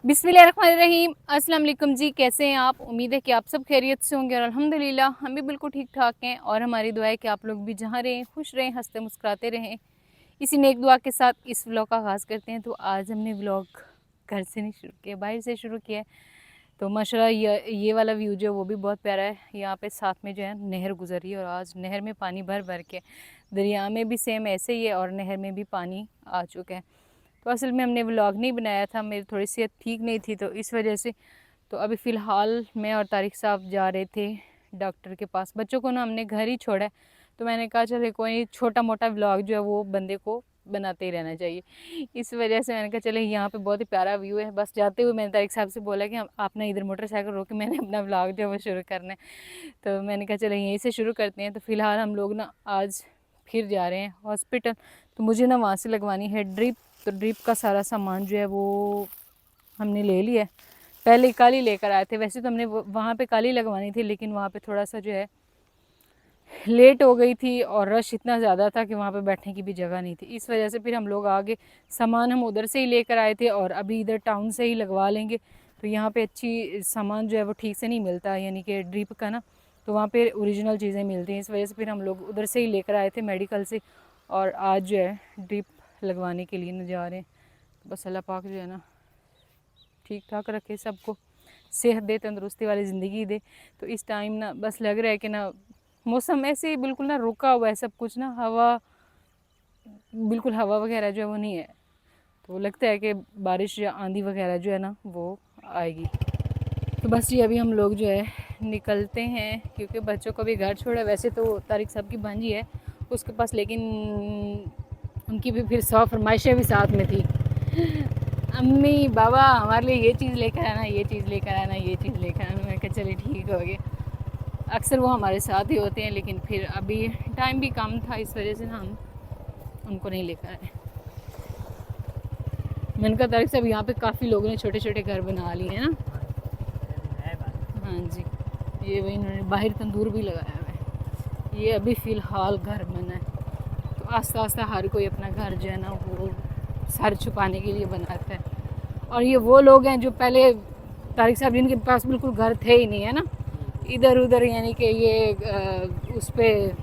बिस्मिल्लाहिर्रहमानिर्रहीम। अस्सलाम वालेकुम जी, कैसे हैं आप? उम्मीद है कि आप सब खैरियत से होंगे और अल्हम्दुलिल्लाह हम भी बिल्कुल ठीक ठाक हैं। और हमारी दुआ है कि आप लोग भी जहाँ रहें खुश रहें, हंसते मुस्कुराते रहें। इसी नेक दुआ के साथ इस व्लॉग का आगाज़ करते हैं। तो आज हमने व्लॉग घर से नहीं शुरू किया, बाहर से शुरू किया है। तो माशाल्लाह ये वाला व्यू जो है वो भी बहुत प्यारा है। यहाँ पे साथ में जो है नहर गुजर रही है और आज नहर में पानी भर भर के, दरिया में भी सेम ऐसे ही है और नहर में भी पानी आ चुका है। तो असल में हमने व्लॉग नहीं बनाया था, मेरी थोड़ी सेहत ठीक नहीं थी तो इस वजह से। तो अभी फ़िलहाल मैं और तारिक साहब जा रहे थे डॉक्टर के पास। बच्चों को ना हमने घर ही छोड़ा है, तो मैंने कहा चले कोई छोटा मोटा व्लॉग जो है वो बंदे को बनाते ही रहना चाहिए। इस वजह से मैंने कहा चले यहाँ पे बहुत ही प्यारा व्यू है। बस जाते हुए मैंने तारिक साहब से बोला कि हम आप ना इधर मोटरसाइकिल रोक के मैंने अपना व्लॉग जो है वो शुरू करना है। तो मैंने कहा चले यहीं से शुरू करते हैं। तो फ़िलहाल हम लोग ना आज फिर जा रहे हैं हॉस्पिटल। तो मुझे ना वहाँ से लगवानी है ड्रिप। तो ड्रिप का सारा सामान जो है वो हमने ले लिया है। पहले कल ही लेकर आए थे। वैसे तो हमने वहाँ पे कल ही लगवानी थी, लेकिन वहाँ पे थोड़ा सा जो है लेट हो गई थी और रश इतना ज़्यादा था कि वहाँ पे बैठने की भी जगह नहीं थी। इस वजह से फिर हम लोग आगे सामान हम उधर से ही लेकर आए थे और अभी इधर टाउन से ही लगवा लेंगे। तो यहाँ पे अच्छी सामान जो है वो ठीक से नहीं मिलता, यानी कि ड्रिप का ना। तो वहाँ पे ओरिजिनल चीज़ें मिलती हैं। इस वजह से फिर हम लोग उधर से ही लेकर आए थे मेडिकल से और आज जो है ड्रिप लगवाने के लिए न जा रहे हैं। बस अल्लाह पाक जो है ना ठीक ठाक रखे, सबको सेहत दे, तंदुरुस्ती वाली ज़िंदगी दे। तो इस टाइम ना बस लग रहा है कि ना मौसम ऐसे ही बिल्कुल ना रुका हुआ है सब कुछ ना, हवा बिल्कुल हवा वगैरह जो है वो नहीं है। तो लगता है कि बारिश या आंधी वगैरह जो है ना वो आएगी। तो बस ये अभी हम लोग जो है निकलते हैं क्योंकि बच्चों को भी घर छोड़ा। वैसे तो तारिक साहब की भांजी है उसके पास, लेकिन उनकी भी फिर 100 फरमाइशें भी साथ में थी। अम्मी बाबा हमारे लिए ये चीज़ लेकर आना, ये चीज़ लेकर आना, ये चीज़ लेकर आना। मैं कहा चलिए ठीक हो गया। अक्सर वो हमारे साथ ही होते हैं, लेकिन फिर अभी टाइम भी कम था, इस वजह से हम उनको नहीं लेकर आए। मैंने कहा तारिक साहब यहाँ पे काफ़ी लोगों ने छोटे छोटे घर बना लिए हैं ना। हाँ जी, ये वही इन्होंने बाहर तंदूर भी लगाया हुआ है। ये अभी फ़िलहाल घर बना है। तो आस्ता आस्ता हर कोई अपना घर जो है ना वो सर छुपाने के लिए बनाता है। और ये वो लोग हैं जो पहले तारिक साहब जिनके पास बिल्कुल घर थे ही नहीं, है ना, इधर उधर, यानी कि ये उस पर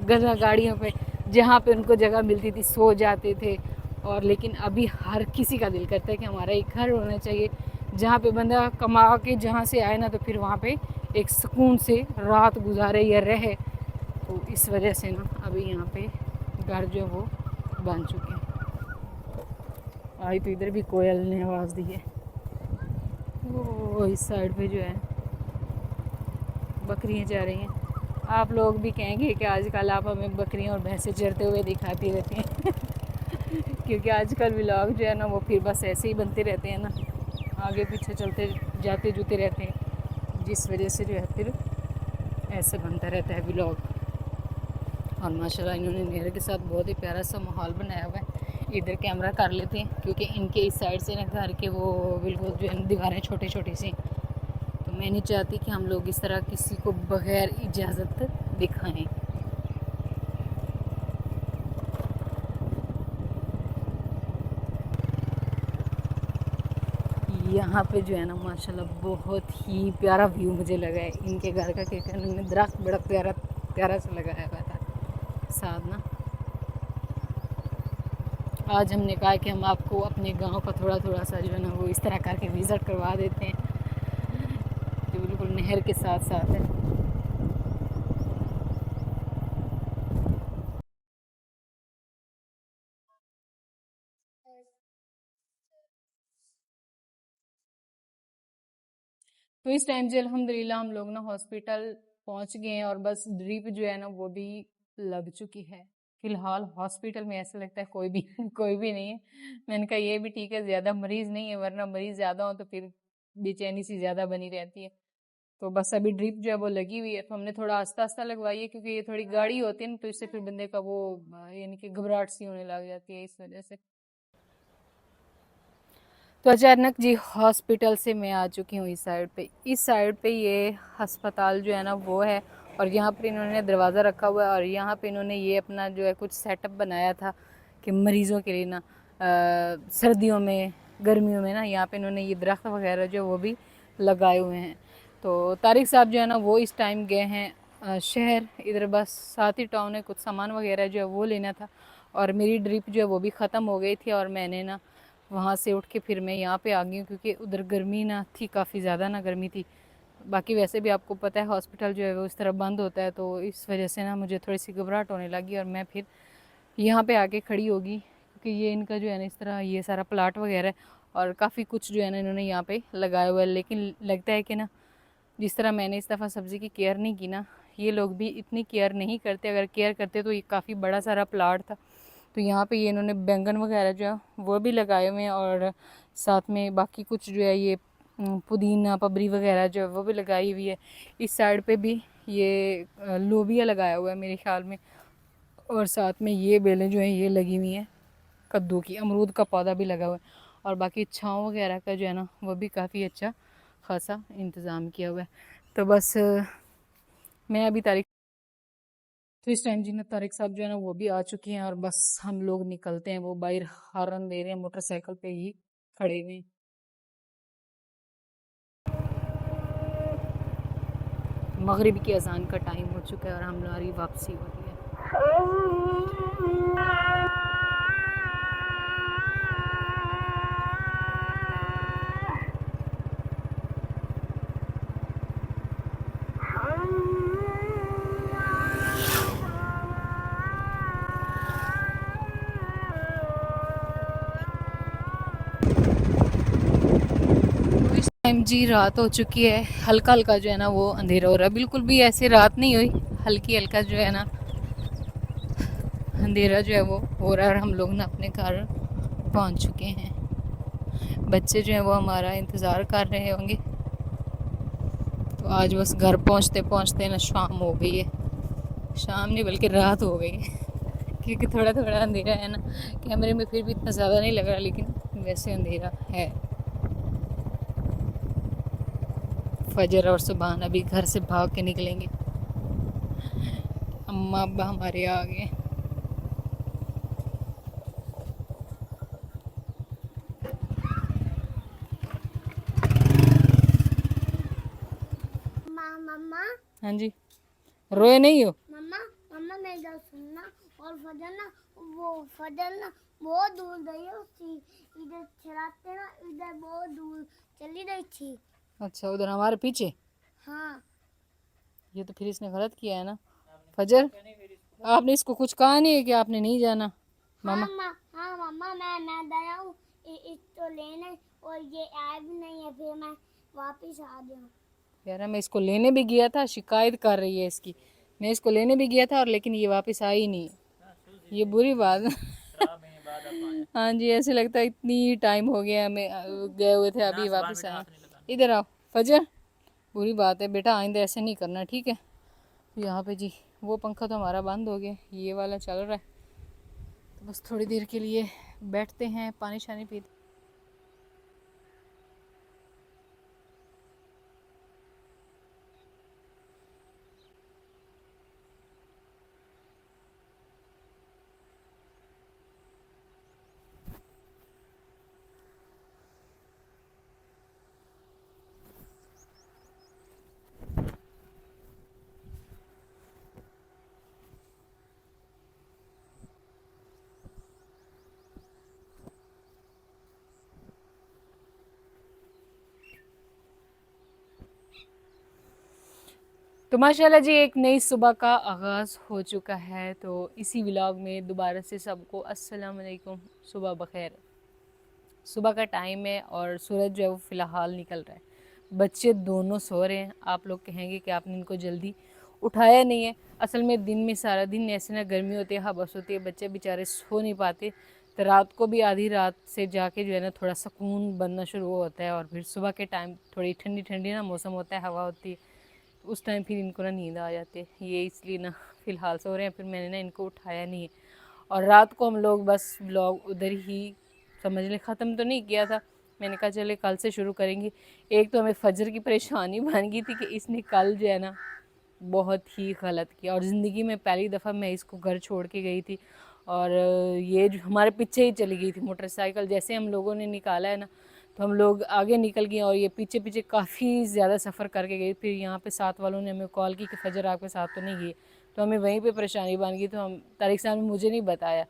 गधा गाड़ियों पे जहाँ पे उनको जगह मिलती थी सो जाते थे। और लेकिन अभी हर किसी का दिल करता है कि हमारा एक घर होना चाहिए जहाँ पे बंदा कमा के जहाँ से आए ना तो फिर वहाँ पे एक सुकून से रात गुजारे या रहे। तो इस वजह से ना अभी यहाँ पे घर जो है वो बन चुके हैं। आई तो इधर भी कोयल ने आवाज़ दी है। वो इस साइड पे जो है बकरियाँ जा रही हैं। आप लोग भी कहेंगे कि आजकल आप हमें बकरियाँ और भैंसें चरते हुए दिखाती रहती हैं क्योंकि आजकल व्लॉग जो है ना वो फिर बस ऐसे ही बनते रहते हैं ना, आगे पीछे चलते जाते जुते रहते हैं, जिस वजह से जो है फिर ऐसे बनता रहता है व्लॉग। और माशाल्लाह इन्होंने नहर के साथ बहुत ही प्यारा सा माहौल बनाया हुआ है। इधर कैमरा कर लेते हैं क्योंकि इनके इस साइड से ना घर के वो बिल्कुल जो है दीवारें छोटी छोटी सी, तो मैं नहीं चाहती कि हम लोग इस तरह किसी को बग़ैर इजाज़त दिखाएं। यहाँ पे जो है ना माशाल्लाह बहुत ही प्यारा व्यू मुझे लगा है इनके घर का, क्योंकि उन्होंने दरख्त बड़ा प्यारा प्यारा सा लगाया हुआ था साथ ना। आज हमने कहा कि हम आपको अपने गांव का थोड़ा थोड़ा सा जो है ना वो इस तरह करके विज़िट करवा देते हैं, जो बिल्कुल नहर के साथ साथ है। तो इस टाइम से अल्हम्दुलिल्लाह हम लोग ना हॉस्पिटल पहुंच गए हैं और बस ड्रिप जो है ना वो भी लग चुकी है। फिलहाल हॉस्पिटल में ऐसा लगता है कोई भी कोई भी नहीं है। मैंने कहा ये भी ठीक है, ज्यादा मरीज नहीं है, वरना मरीज ज्यादा हो तो फिर बेचैनी सी ज्यादा बनी रहती है। तो बस अभी ड्रिप जो है वो लगी हुई है, तो हमने थोड़ा आस्ता आस्ता लगवाई है क्योंकि ये थोड़ी गाढ़ी होती है ना, तो इससे फिर बंदे का वो यानी कि घबराहट सी होने लग जाती है, इस वजह से। तो अचानक जी हॉस्पिटल से मैं आ चुकी हूँ इस साइड पे। इस साइड पे ये अस्पताल जो है ना वो है और यहाँ पर इन्होंने दरवाज़ा रखा हुआ है और यहाँ पे इन्होंने ये अपना जो है कुछ सेटअप बनाया था कि मरीज़ों के लिए ना सर्दियों में गर्मियों में ना यहाँ पे इन्होंने ये दरख्त वगैरह जो वो भी लगाए हुए हैं। तो तारिक साहब जो है ना वो इस टाइम गए हैं शहर, इधर बस साथ ही टाउन है, कुछ सामान वगैरह जो है वो लेना था। और मेरी ड्रिप जो है वो भी ख़त्म हो गई थी और मैंने ना वहाँ से उठ के फिर मैं यहाँ पे आ गई हूँ, क्योंकि उधर गर्मी ना थी, काफ़ी ज़्यादा ना गर्मी थी। बाकी वैसे भी आपको पता है हॉस्पिटल जो है वो इस तरह बंद होता है, तो इस वजह से ना मुझे थोड़ी सी घबराहट होने लगी और मैं फिर यहाँ पे आके खड़ी होगी, क्योंकि ये इनका जो है ना इस तरह ये सारा प्लाट वगैरह है और काफ़ी कुछ जो है ना इन्होंने यहाँ पे लगाया हुआ है। लेकिन लगता है कि ना जिस तरह मैंने इस दफ़ा सब्ज़ी की केयर नहीं की ना, ये लोग भी इतनी केयर नहीं करते। अगर केयर करते तो ये काफ़ी बड़ा सारा प्लाट था। तो यहाँ पे ये इन्होंने बैंगन वगैरह जो है वो भी लगाए हुए हैं और साथ में बाकी कुछ जो है ये पुदीना पबरी वगैरह जो है वो भी लगाई हुई है। इस साइड पे भी ये लोबिया लगाया हुआ है मेरे ख्याल में, और साथ में ये बेलें जो हैं ये लगी हुई हैं कद्दू की, अमरूद का पौधा भी लगा हुआ है। और बाकी छाँव वगैरह का जो है ना वो भी काफ़ी अच्छा खासा इंतज़ाम किया हुआ है। तो बस मैं अभी तारीख, तो इस टाइम जी ना तारिक साहब जो है ना वो भी आ चुके हैं और बस हम लोग निकलते हैं। वो बाहर हॉर्न दे रहे हैं, मोटरसाइकिल पे ही खड़े हुए हैं। मगरिब की अजान का टाइम हो चुका है और हमारी वापसी हो रही है। तो इस टाइम जी रात हो चुकी है, हल्का हल्का जो है ना वो अंधेरा हो रहा है, बिल्कुल भी ऐसे रात नहीं हुई, हल्की हल्का जो है ना अंधेरा जो है वो हो रहा है और हम लोग ना अपने घर पहुंच चुके हैं। बच्चे जो हैं वो हमारा इंतज़ार कर रहे होंगे। तो आज बस घर पहुंचते पहुंचते ना शाम हो गई है, शाम नहीं बल्कि रात हो गई है क्योंकि थोड़ा थोड़ा अंधेरा है ना, कैमरे में फिर भी इतना ज़्यादा नहीं लग रहा, लेकिन वैसे अंधेरा है। फजर और सुबह अभी घर से भाग के निकलेंगे। अम्मा अब्बा हमारे आ गए। मम्मा। हाँ जी, रोए नहीं हो? मम्मा मम्मा मेरी बात सुनना। और फजल ना बहुत दूर गई है, उसकी इधर चलाते ना, इधर बहुत दूर चली गई थी। अच्छा, उधर हमारे पीछे? हाँ। ये तो फिर इसने गलत किया है ना। फजर, आपने इसको कुछ कहा नहीं है कि आपने नहीं जाना? मामा हाँ मम्मा, मैं गया हूँ इसको लेने और ये आया भी नहीं है, फिर मैं वापस आ गया। यार मैं इसको लेने भी गया था, शिकायत कर रही है इसकी। मैं इसको लेने भी गया था और लेकिन ये वापस आई नहीं, ये बुरी बात हाँ जी, ऐसे लगता है इतनी टाइम हो गया हमें गए हुए थे, अभी वापस आए। इधर आओ फजर, बुरी बात है बेटा, आइंदा ऐसे नहीं करना, ठीक है? यहाँ पे जी वो पंखा तो हमारा बंद हो गया, ये वाला चल रहा है। तो बस थोड़ी देर के लिए बैठते हैं, पानी शानी पीते। तो माशाल्लाह जी एक नई सुबह का आगाज़ हो चुका है। तो इसी व्लॉग में दोबारा से सबको अस्सलाम वालेकुम, सुबह बखैर। सुबह का टाइम है और सूरज जो है वो फ़िलहाल निकल रहा है। बच्चे दोनों सो रहे हैं। आप लोग कहेंगे कि आपने इनको जल्दी उठाया नहीं है। असल में दिन में सारा दिन ऐसे ना गर्मी होती है, हबस होती है, बच्चे बेचारे सो नहीं पाते। तो रात को भी आधी रात से जाके जो है ना थोड़ा सुकून बनना शुरू होता है और फिर सुबह के टाइम थोड़ी ठंडी ठंडी ना मौसम होता है, हवा होती है, उस टाइम फिर इनको ना नींद आ जाती है। ये इसलिए ना फ़िलहाल सो रहे हैं, फिर मैंने ना इनको उठाया नहीं है। और रात को हम लोग बस व्लॉग उधर ही समझ लें ख़त्म तो नहीं किया था। मैंने कहा चले कल से शुरू करेंगे। एक तो हमें फजर की परेशानी बन गई थी कि इसने कल जो है ना बहुत ही गलत किया और ज़िंदगी में पहली दफ़ा मैं इसको घर छोड़ के गई थी और ये जो हमारे पीछे ही चली गई थी मोटरसाइकिल। जैसे हम लोगों ने निकाला है ना, तो हम लोग आगे निकल गए और ये पीछे पीछे काफ़ी ज़्यादा सफ़र करके गई। फिर यहाँ पे साथ वालों ने हमें कॉल की कि फजर आपके साथ तो नहीं गई, तो हमें वहीं पे परेशानी बन गई। तो हम तारिक साहब ने मुझे नहीं बताया,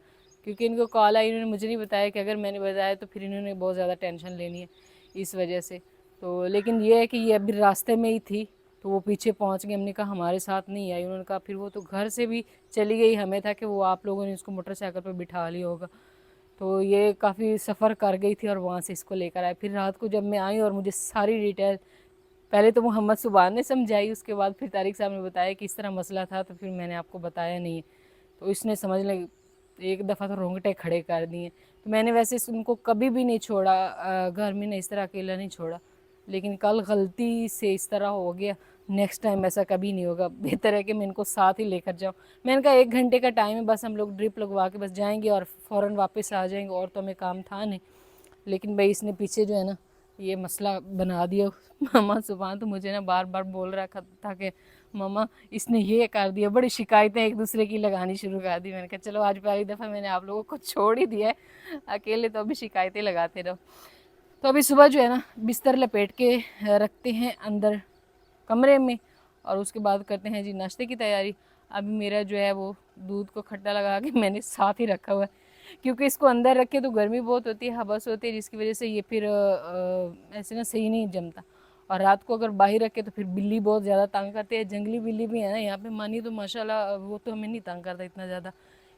क्योंकि इनको कॉल आई, इन्होंने मुझे नहीं बताया कि अगर मैंने बताया तो फिर इन्होंने बहुत ज़्यादा टेंशन लेनी है इस वजह से। तो लेकिन ये है कि ये अभी रास्ते में ही थी, तो वो पीछे पहुंच गए। हमने कहा हमारे साथ नहीं आई, उन्होंने कहा फिर वो तो घर से भी चली गई, हमें था कि वो आप लोगों ने उसको मोटरसाइकिल पर बिठा लिया होगा। तो ये काफ़ी सफ़र कर गई थी और वहाँ से इसको लेकर आए। फिर रात को जब मैं आई और मुझे सारी डिटेल पहले तो मोहम्मद सुबान ने समझाई, उसके बाद फिर तारिक साहब ने बताया कि इस तरह मसला था, तो फिर मैंने आपको बताया नहीं है। तो इसने समझ लें एक दफ़ा तो रोंगटे खड़े कर दिए। तो मैंने वैसे उनको कभी भी नहीं छोड़ा, घर में ने इस तरह अकेला नहीं छोड़ा, लेकिन कल गलती से इस तरह हो गया। नेक्स्ट टाइम ऐसा कभी नहीं होगा, बेहतर है कि मैं इनको साथ ही लेकर जाऊँ। मैंने कहा 1 घंटे का टाइम है, बस हम लोग ड्रिप लगवा के बस जाएंगे और फ़ौरन वापस आ जाएंगे, और तो हमें काम था नहीं। लेकिन भाई इसने पीछे जो है ना ये मसला बना दिया। मामा सुबह तो मुझे ना बार बार बोल रहा था कि मामा इसने ये कर दिया, बड़ी शिकायतें एक दूसरे की लगानी शुरू कर दी। मैंने कहा चलो आज पहली दफ़ा मैंने आप लोगों को छोड़ ही दिया है, अकेले तो अभी शिकायतें लगाते रहो। तो अभी सुबह जो है ना बिस्तर लपेट के रखते हैं अंदर कमरे में, और उसके बाद करते हैं जी नाश्ते की तैयारी। अभी मेरा जो है वो दूध को खट्टा लगा के मैंने साथ ही रखा हुआ है, क्योंकि इसको अंदर रखे तो गर्मी बहुत होती है, हबस होती है, जिसकी वजह से ये फिर ऐसे ना सही नहीं जमता। और रात को अगर बाहर रखे तो फिर बिल्ली बहुत ज़्यादा तंग करती है। जंगली बिल्ली भी है ना यहाँ पे, मानी तो माशाल्लाह वो तो हमें नहीं तंग करता इतना ज़्यादा,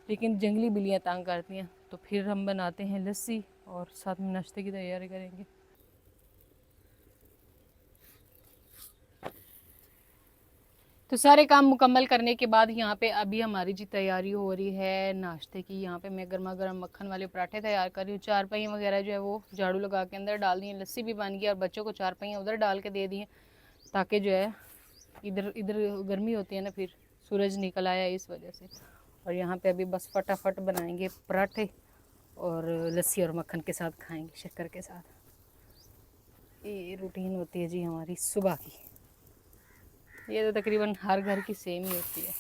लेकिन जंगली बिल्लियाँ तंग करती हैं। तो फिर हम बनाते हैं लस्सी और साथ में नाश्ते की तैयारी करेंगे। तो सारे काम मुकम्मल करने के बाद यहाँ पे अभी हमारी जी तैयारी हो रही है नाश्ते की। यहाँ पे मैं गर्मा गर्म मक्खन वाले पराठे तैयार कर रही हूँ। 4 पहिए वगैरह जो है वो झाड़ू लगा के अंदर डाल दिए, लस्सी भी बन गई और बच्चों को 4 पहिए उधर डाल के दे दिए, ताकि जो है इधर इधर गर्मी होती है ना, फिर सूरज निकल आया इस वजह से। और यहाँ पर अभी बस फटाफट बनाएंगे पराठे और लस्सी और मक्खन के साथ खाएँगे, शक्कर के साथ। ये रूटीन होती है जी हमारी सुबह की। ये तो तकरीबन हर घर की सेम ही होती है।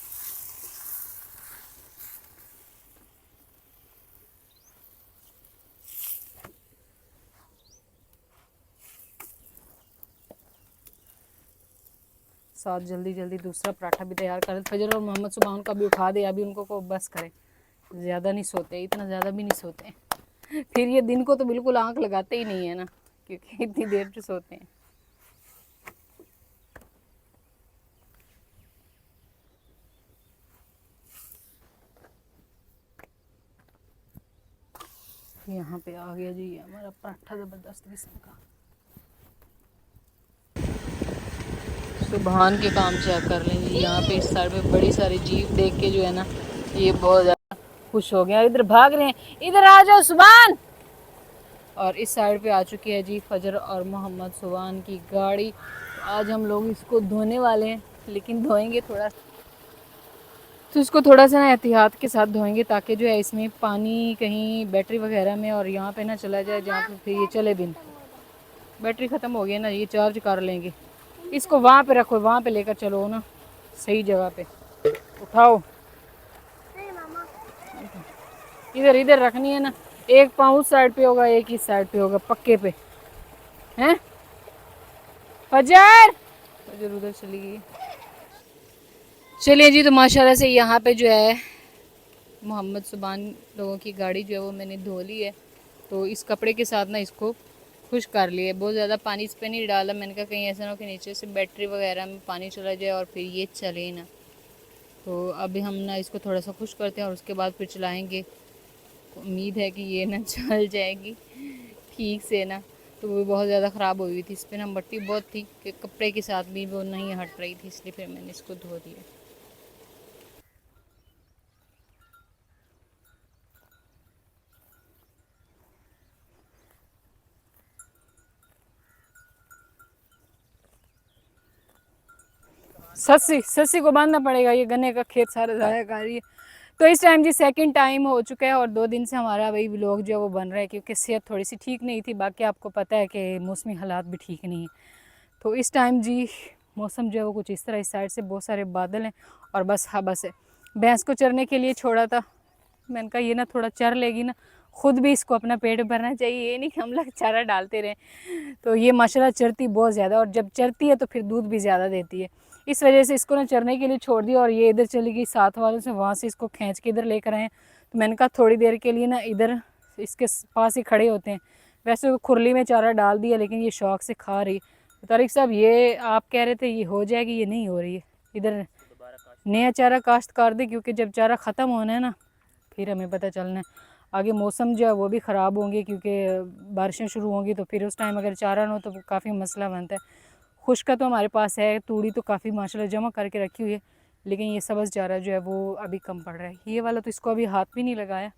साथ जल्दी जल्दी दूसरा पराठा भी तैयार कर। फजर और मोहम्मद सुबह उनका भी उठा दे, अभी उनको को बस करे, ज़्यादा नहीं सोते, इतना ज़्यादा भी नहीं सोते। फिर ये दिन को तो बिल्कुल आंख लगाते ही नहीं है ना, क्योंकि इतनी देर से सोते हैं। यहाँ पे आ गया जी हमारा पराठा ज़बरदस्त किस्म का। सुबहान के काम चेक कर लें जी। यहाँ पे इस साइड पे बड़ी सारी जीप देख के जो है ना ये बहुत ज़्यादा खुश हो गया, इधर भाग रहे हैं, इधर आ जाओ सुबहान। और इस साइड पे आ चुकी है जी फजर और मोहम्मद सुबहान की गाड़ी। तो आज हम लोग इसको धोने वाले हैं, लेकिन धोएंगे थोड़ा, तो इसको थोड़ा सा ना एहतियात के साथ धोएंगे, ताकि जो है इसमें पानी कहीं बैटरी वगैरह में और यहाँ पे ना चला जाए, जहाँ पे फिर ये चले भी। बैटरी ख़त्म हो गई ना, ये चार्ज कर लेंगे। इसको वहाँ पे रखो, वहाँ पे लेकर चलो ना सही जगह पे, उठाओ। इधर इधर रखनी है ना, एक पाँव उस साइड पे होगा, एक ही साइड पे होगा, पक्के पे हैं। फजर फजर उधर चली गई। चलिए जी, तो माशाल्लाह से यहाँ पे जो है मोहम्मद सुबान लोगों की गाड़ी जो है वो मैंने धो ली है। तो इस कपड़े के साथ ना इसको खुश कर लिया, बहुत ज़्यादा पानी इस पर नहीं डाला। मैंने कहा कहीं ऐसा ना हो कि नीचे से बैटरी वगैरह में पानी चला जाए और फिर ये चले ना। तो अभी हम ना इसको थोड़ा सा खुश करते हैं और उसके बाद फिर चलाएँगे। उम्मीद है कि ये ना चल जाएगी ठीक से ना। तो वो बहुत ज़्यादा ख़राब हुई थी, इस पर ना मट्टी बहुत थी कि कपड़े के साथ भी वो नहीं हट रही थी, इसलिए फिर मैंने इसको धो दिया। सस्सी सस्सी को बांधना पड़ेगा, ये गन्ने का खेत सारा ज़ाया कर रही है। तो इस टाइम जी सेकंड टाइम हो चुका है और 2 दिन से हमारा वही व्लॉग जो है वो बन रहा है, क्योंकि सेहत थोड़ी सी ठीक नहीं थी। बाकी आपको पता है कि मौसमी हालात भी ठीक नहीं है। तो इस टाइम जी मौसम जो है वो कुछ इस तरह, इस साइड से बहुत सारे बादल हैं और बस हाँ बस है। भैंस को चरने के लिए छोड़ा था, मैंने कहा ये ना थोड़ा चर लेगी ना, खुद भी इसको अपना पेट भरना चाहिए, ये नहीं कि हम लोग चारा डालते रहें। तो ये माशाल्लाह चरती बहुत ज़्यादा, और जब चरती है तो फिर दूध भी ज़्यादा देती है। इस वजह से इसको ना चरने के लिए छोड़ दिया, और ये इधर चली गई साथ वालों से, वहाँ से इसको खींच के इधर लेकर आए। तो मैंने कहा थोड़ी देर के लिए ना इधर इसके पास ही खड़े होते हैं। वैसे वो खुरली में चारा डाल दिया, लेकिन ये शौक़ से खा रही। तो तारिक साहब ये आप कह रहे थे ये हो जाएगी, ये नहीं हो रही है। इधर नया चारा काश्त कर दे, क्योंकि जब चारा ख़त्म होना है ना फिर हमें पता चलना है। आगे मौसम जो है वो भी ख़राब होंगे, क्योंकि बारिशें शुरू होंगी, तो फिर उस टाइम अगर चारा ना हो तो काफ़ी मसला बनता है। खुश्क का तो हमारे पास है, तूड़ी तो काफ़ी माशाल्लाह जमा करके रखी हुई है, लेकिन ये सब्ज़ चारा जो है वो अभी कम पड़ रहा है। ये वाला तो इसको अभी हाथ भी नहीं लगाया।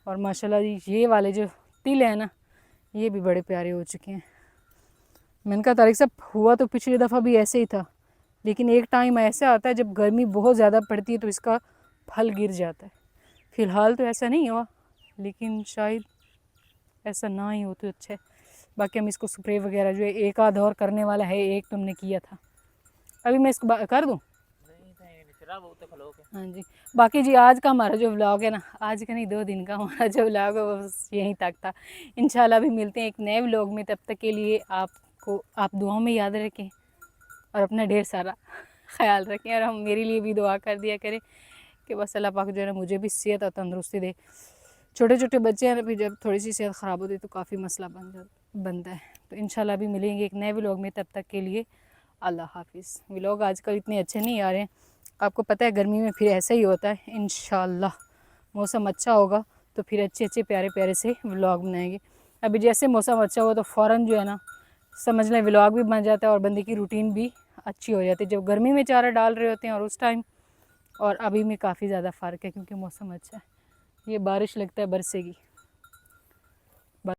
और माशाल्लाह ये वाले जो तिल है ना, ये भी बड़े प्यारे हो चुके हैं। मैंने कहा तारिक साहब हुआ तो पिछली दफ़ा भी ऐसे ही था, लेकिन एक टाइम ऐसा आता है जब गर्मी बहुत ज़्यादा पड़ती है तो इसका फल गिर जाता है। फ़िलहाल तो ऐसा नहीं हुआ, लेकिन शायद ऐसा ना ही हो तो अच्छा है। बाकी हम इसको स्प्रे वगैरह जो है एक आध और करने वाला है, एक तुमने किया था, अभी मैं इसको कर दूँ। हाँ जी, बाकी जी आज का हमारा जो व्लॉग है ना, आज का नहीं 2 दिन का हमारा जो व्लॉग है वो बस यहीं तक था। इंशाल्लाह भी मिलते हैं एक नए व्लॉग में, तब तक के लिए आप दुआओं में याद रखें और अपना ढेर सारा ख्याल रखें, और हम मेरे लिए भी दुआ कर दिया करें कि बस अल्लाह पाक जो है ना मुझे भी सेहत और तंदुरुस्ती दे। छोटे छोटे बच्चे हैं, अभी जब थोड़ी सी सेहत ख़राब होती है तो काफ़ी मसला बनता है। तो इंशाल्लाह भी मिलेंगे एक नए व्लॉग में, तब तक के लिए अल्लाह हाफिज़। व्लॉग आजकल इतने अच्छे नहीं आ रहे हैं, आपको पता है गर्मी में फिर ऐसा ही होता है। इंशाल्लाह मौसम अच्छा होगा तो फिर अच्छे अच्छे प्यारे प्यारे से व्लॉग बनाएंगे। अभी जैसे मौसम अच्छा हुआ तो फ़ौरन जो है ना समझ लें व्लॉग भी बन जाता है और बंदे की रूटीन भी अच्छी हो जाती है। जब गर्मी में चारा डाल रहे होते हैं और उस टाइम और अभी में काफ़ी ज़्यादा फ़र्क है, क्योंकि मौसम अच्छा है। ये बारिश लगता है बरसेगी।